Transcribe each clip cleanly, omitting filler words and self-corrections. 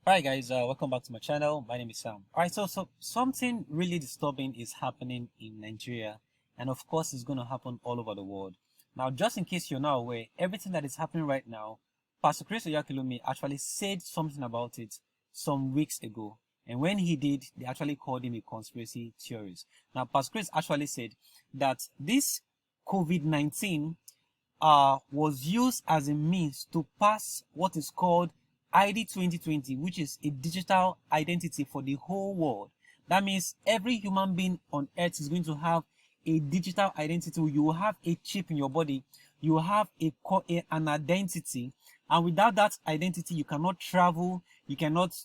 Hi guys, welcome back to my channel. My name is Sam. Alright, so something really disturbing is happening in Nigeria, and of course it's going to happen all over the world. Now, just in case you're not aware, everything that is happening right now, Pastor Chris Oyakhilome actually said something about it some weeks ago, and when he did, they actually called him a conspiracy theorist. Now, Pastor Chris actually said that this COVID-19 was used as a means to pass what is called ID2020, which is a digital identity for the whole world. That means every human being on earth is going to have a digital identity. You will have a chip in your body. You will have an identity, and without that identity, you cannot travel. You cannot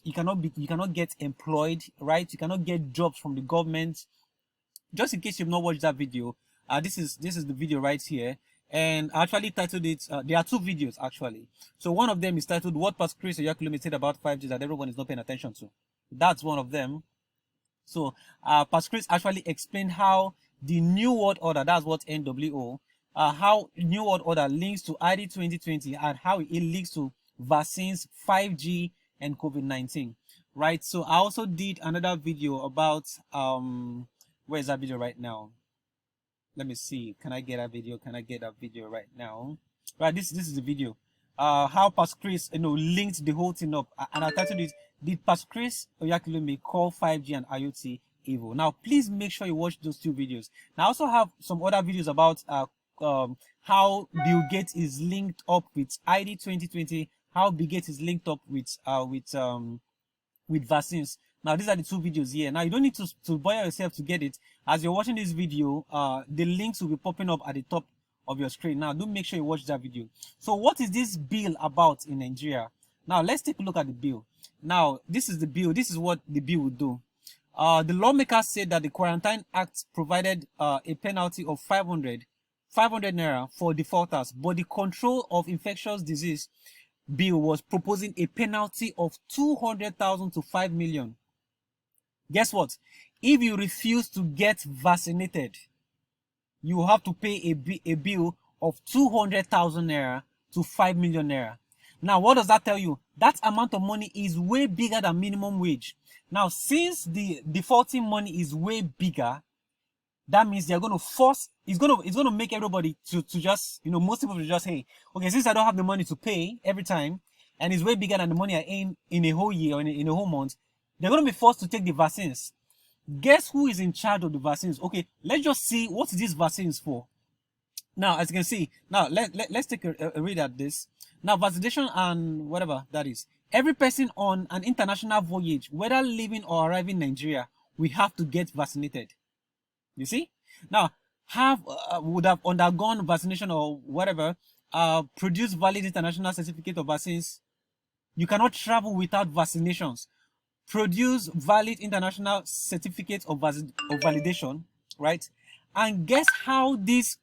get employed, right? You cannot get jobs from the government. Just in case you've not watched that video, this is the video right here. And I actually titled it, there are two videos actually. So one of them is titled What Pastor Chris Oyakhilome said about 5G that everyone is not paying attention to. That's one of them. So Pastor Chris actually explained how the New World Order, that's what NWO, how New World Order links to ID 2020 and how it links to vaccines, 5G, and COVID-19. Right. So I also did another video about, where's that video right now? Let me see. Can I get a video? Can I get a video right now? Right, this is the video. How Pastor Chris, linked the whole thing up, and I titled it, Did Pastor Chris Oyakhilome call 5G and IoT evil? Now, please make sure you watch those two videos. Now, I also have some other videos about how Bill Gates is linked up with ID 2020, how Bill Gates is linked up with vaccines. Now, these are the two videos here. Now, you don't need to bother yourself to get it. As you're watching this video, the links will be popping up at the top of your screen. Now, do make sure you watch that video. So, what is this bill about in Nigeria? Now, let's take a look at the bill. Now, this is the bill. This is what the bill will do. The lawmakers said that the Quarantine Act provided a penalty of 500 naira for defaulters, but the Control of Infectious Disease bill was proposing a penalty of 200,000 to 5 million. Guess what? If you refuse to get vaccinated, you have to pay a bill of 200,000 naira to 5 million naira. Now, what does that tell you? That amount of money is way bigger than minimum wage. Now, since the defaulting money is way bigger, that means they're going to force, it's going to make everybody to just, most people to just, hey, okay, since I don't have the money to pay every time, and it's way bigger than the money I earn in a whole year or in a whole month, they're going to be forced to take the vaccines. Guess who is in charge of the vaccines? Okay, let's just see what these vaccines for. Now, as you can see, now let's take a read at this. Now, vaccination and whatever that is. Every person on an international voyage, whether leaving or arriving in Nigeria, we have to get vaccinated. You see? Now, would have undergone vaccination or whatever, produce valid international certificate of vaccines. You cannot travel without vaccinations. Produce valid international certificate of validation, right? And guess how this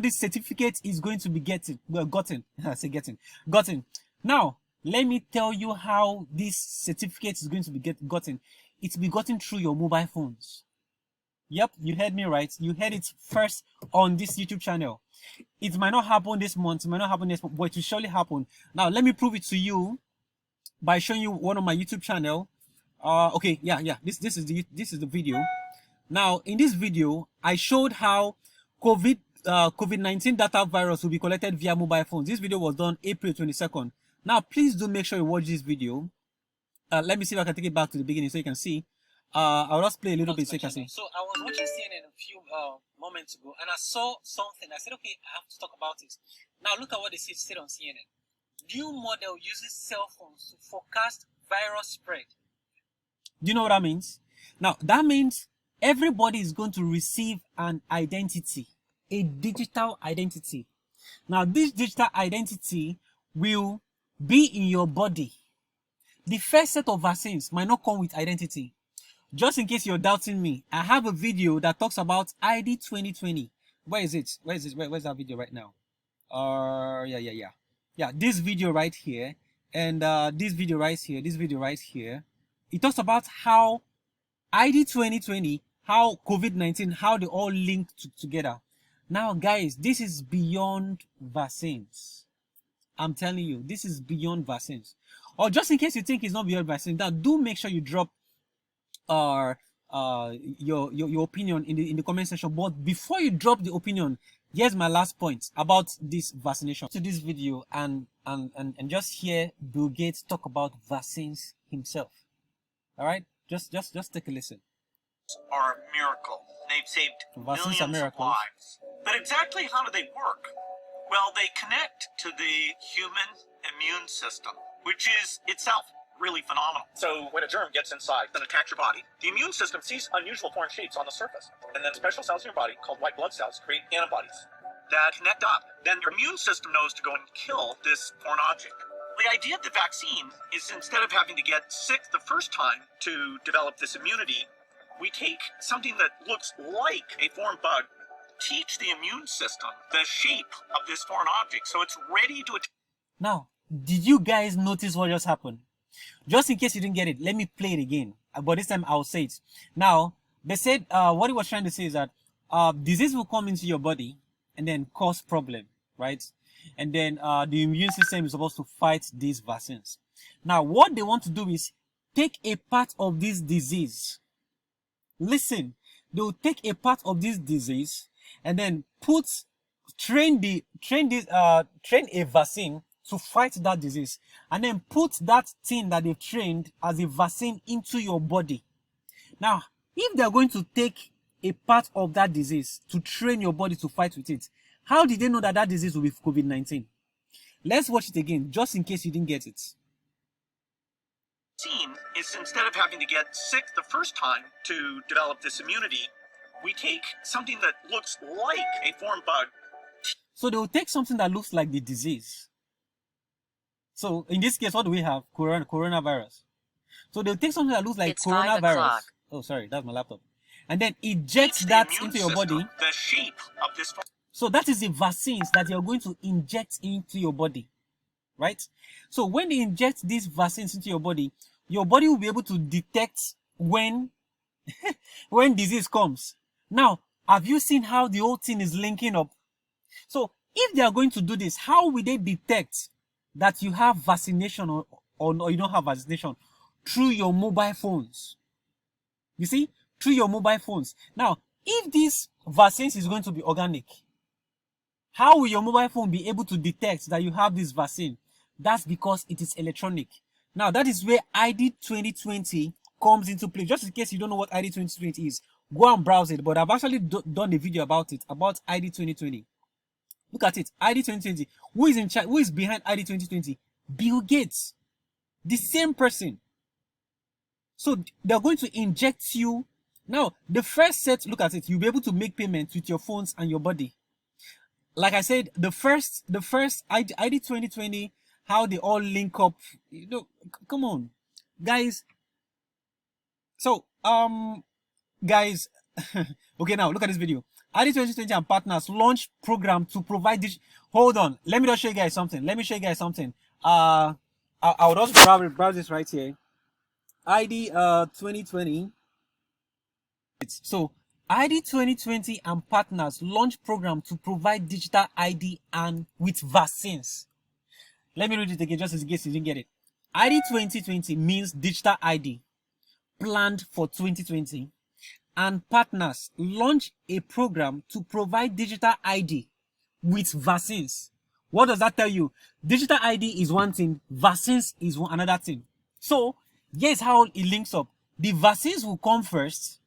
certificate is going to be gotten. Now, let me tell you how this certificate is going to be gotten. It's be gotten through your mobile phones. Yep, you heard me right. You heard it first on this YouTube channel. It might not happen this month, it might not happen next month, but it will surely happen. Now, let me prove it to you by showing you one of my YouTube channel. Okay, yeah. This is the video. Now, in this video, I showed how COVID-19 data virus will be collected via mobile phones. This video was done April 22nd. Now, please do make sure you watch this video. Let me see if I can take it back to the beginning so you can see. I'll just play a little bit so you can see. So I was watching CNN a few moments ago, and I saw something. I said, okay, I have to talk about it. Now, look at what they said on CNN. New model uses cell phones to forecast virus spread. Do you know what that means? Now, that means everybody is going to receive an identity, a digital identity. Now, this digital identity will be in your body. The first set of vaccines might not come with identity. Just in case you're doubting me, I have a video that talks about ID 2020. Where is it? Where's that video right now? Yeah, this video right here, and this video right here, it talks about how ID 2020, how COVID-19, how they all link together. Now, guys, this is beyond vaccines. I'm telling you, this is beyond vaccines. Or just in case you think it's not beyond vaccines, that do make sure you drop your opinion in the comment section. But before you drop the opinion, here's my last point about this vaccination. To this video and just hear Bill Gates talk about vaccines himself. All right, just take a listen. Are a miracle. They've saved Vaccines millions of lives. But exactly how do they work? Well, they connect to the human immune system, which is itself really phenomenal. So when a germ gets inside and attacks your body, the immune system sees unusual foreign shapes on the surface. And then special cells in your body called white blood cells create antibodies that connect up. Then your immune system knows to go and kill this foreign object. The idea of the vaccine is instead of having to get sick the first time to develop this immunity, we take something that looks like a foreign bug, teach the immune system the shape of this foreign object so it's ready to attack. Now, did you guys notice what just happened? Just in case you didn't get it, let me play it again. But this time I'll say it. Now, they said what he was trying to say is that disease will come into your body and then cause problem, right? And then the immune system is supposed to fight these vaccines. Now, what they want to do is take a part of this disease. Listen, they will take a part of this disease and then train a vaccine to fight that disease, and then put that thing that they've trained as a vaccine into your body. Now, if they're going to take a part of that disease to train your body to fight with it, how did they know that that disease will be COVID-19? Let's watch it again, just in case you didn't get it. Vaccine is instead of having to get sick the first time to develop this immunity, we take something that looks like a foreign bug. So they will take something that looks like the disease. So in this case, what do we have? Coronavirus. So they'll take something that looks like coronavirus. Oh, sorry, that's my laptop. And then inject that into your body. The shape of this. So that is the vaccines that you're going to inject into your body, right? So when they inject these vaccines into your body will be able to detect when when disease comes. Now, have you seen how the whole thing is linking up? So if they are going to do this, how will they detect that you have vaccination or you don't have vaccination? Through your mobile phones. You see, through your mobile phones. Now, if this vaccines is going to be organic, how will your mobile phone be able to detect that you have this vaccine? That's because it is electronic. Now, that is where ID2020 comes into play. Just in case you don't know what ID2020 is, go and browse it. But I've actually done a video about it, about ID2020. Look at it, ID2020. Who is in charge? Who is behind ID2020? Bill Gates, the same person. So they're going to inject you. Now, the first set, look at it. You'll be able to make payments with your phones and your body. Like I said, the first ID2020, how they all link up. You know, come on, guys. So guys, okay, now look at this video. ID2020 and partners launch program to provide this. Hold on, let me just show you guys something. I'll just browse this right here. ID2020. So ID2020 and partners launch program to provide digital ID and with vaccines. Let me read it again just in case you didn't get it. ID2020 means digital ID planned for 2020. And partners launch a program to provide digital ID with vaccines. What does that tell you? Digital ID is one thing, vaccines is another thing. So here's how it links up. The vaccines will come first.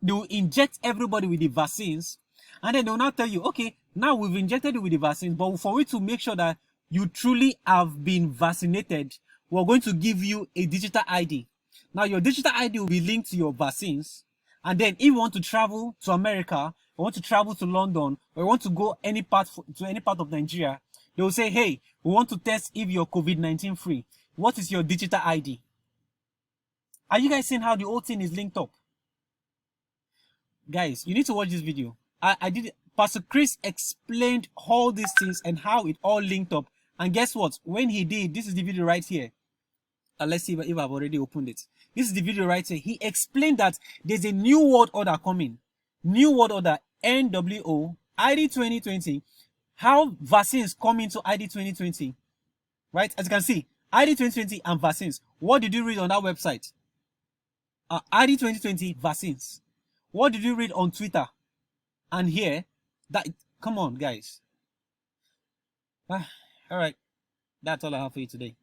They will inject everybody with the vaccines, and then they will now tell you, okay, now we've injected you with the vaccines, but for we to make sure that you truly have been vaccinated, we're going to give you a digital ID. Now your digital ID will be linked to your vaccines. And then if you want to travel to America, or want to travel to London, or you want to go any part of Nigeria, they will say, hey, we want to test if you're COVID-19 free. What is your digital ID? Are you guys seeing how the whole thing is linked up? Guys, you need to watch this video. I did. Pastor Chris explained all these things and how it all linked up. And guess what? When he did, this is the video right here. Let's see if I've already opened it. This is the video right here. He explained that there's a new world order coming. New world order, NWO, ID2020. How vaccines come into ID2020. right? As you can see, ID2020 and vaccines. What did you read on that website? ID2020 vaccines. What did you read on Twitter? And here, that, come on, guys. All right, that's all I have for you today.